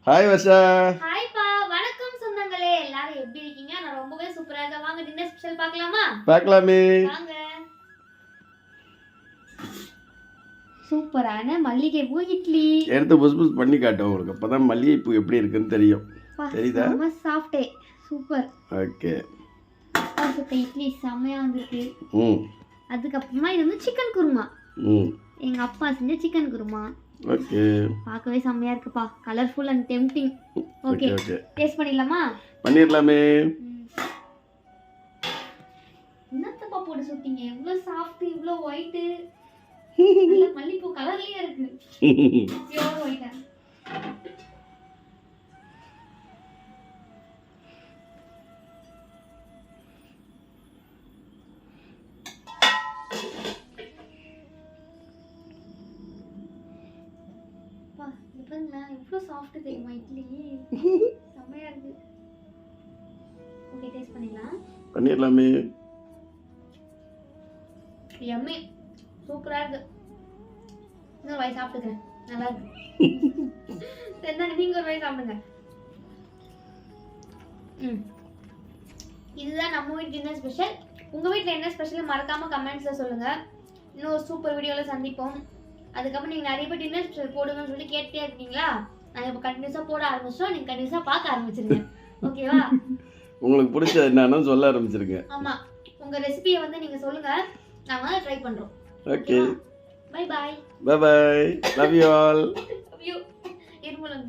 Hi Varsha. ஹாய்ப்பா, வணக்கம் சொந்தங்களே. எல்லாரும் எப்படி இருக்கீங்க? நான் ரொம்பவே சூப்பரா இருக்கேன். வாங்க டின்னர் ஸ்பெஷல் பார்க்கலாமா? பார்க்கலாமே. வாங்க. சூப்பரான மல்லிகை பூ இட்லி எடுத்து புஸ் புஸ் பண்ணி காட்டும் உங்களுக்கு. அப்பதான் மல்லிகை பூ எப்படி இருக்குன்னு தெரியும். தெரியுதா? செம்ம சாஃப்டே. சூப்பர். ஓகே. சுட்ட இட்லி செம்மையா வந்திருக்கு. ம். அதுக்கப்புறமா இது வந்து சிக்கன் குருமா. ம். எங்க அப்பா செஞ்ச சிக்கன் குருமா. ஓகே. பார்க்கவே செம்மையா இருக்குப்பா. Colourful and tempting. Okay. Okay. Taste பண்ணிடலாமா? பண்ணிரலாமே. என்னத்தப்பா போட்டு சுட்டீங்க? இவ்ளோ சாஃப்ட், இவ்ளோ ஒயிட். நல்ல மல்லிப்பூ கலர்லயே இருக்கு. பியூர் ஒயிட்டா. பா, இப்பங்களா எவ்ளோ சாஃப்ட் தெரியுமா இட்லி? செம்மையா இருக்கு. ஓகே, டேஸ்ட் பண்ணிடலாம். பண்ணிரலாமே. யம்மி. சூப்பரா இருக்கு. இன்னொரு வாய் சாப்பிட்டுக்கிறேன். நல்லா இருக்கு. சரி, நீங்க ஒரு வாய் சாப்பிடுங்க. இதுதான் நம்ம வீட்டு டின்னர் ஸ்பெஷல். உங்க வீட்டில் என்ன ஸ்பெஷல் மறக்காம கமெண்ட்ஸ்ல சொல்லுங்க. இன்னொரு சூப்பர் வீடியோல சந்திப்போம். அதுக்கப்புறம் நீங்க நிறைய பேர் டின்னர் ஸ்பெஷல் போடுங்கன்னு சொல்லி கேட்டே இருக்கீங்களா? நாங்க இப்போ கண்டினியூஸா போட ஆரம்பிச்சோம். நீங்க கண்டினியூஸா பார்க்க ஆரம்பிச்சிருங்க. ஓகேவா? உங்களுக்கு பிடிச்சது என்னன்னு சொல்ல ஆரம்பிச்சிருங்க. ஆமா, உங்க ரெசிபியை வந்து நீங்க சொல்லுங்க. நாங்க ட்ரை பண்றோம். Okay. Bye bye. Bye bye. Love you all. Love you. இருமலம்.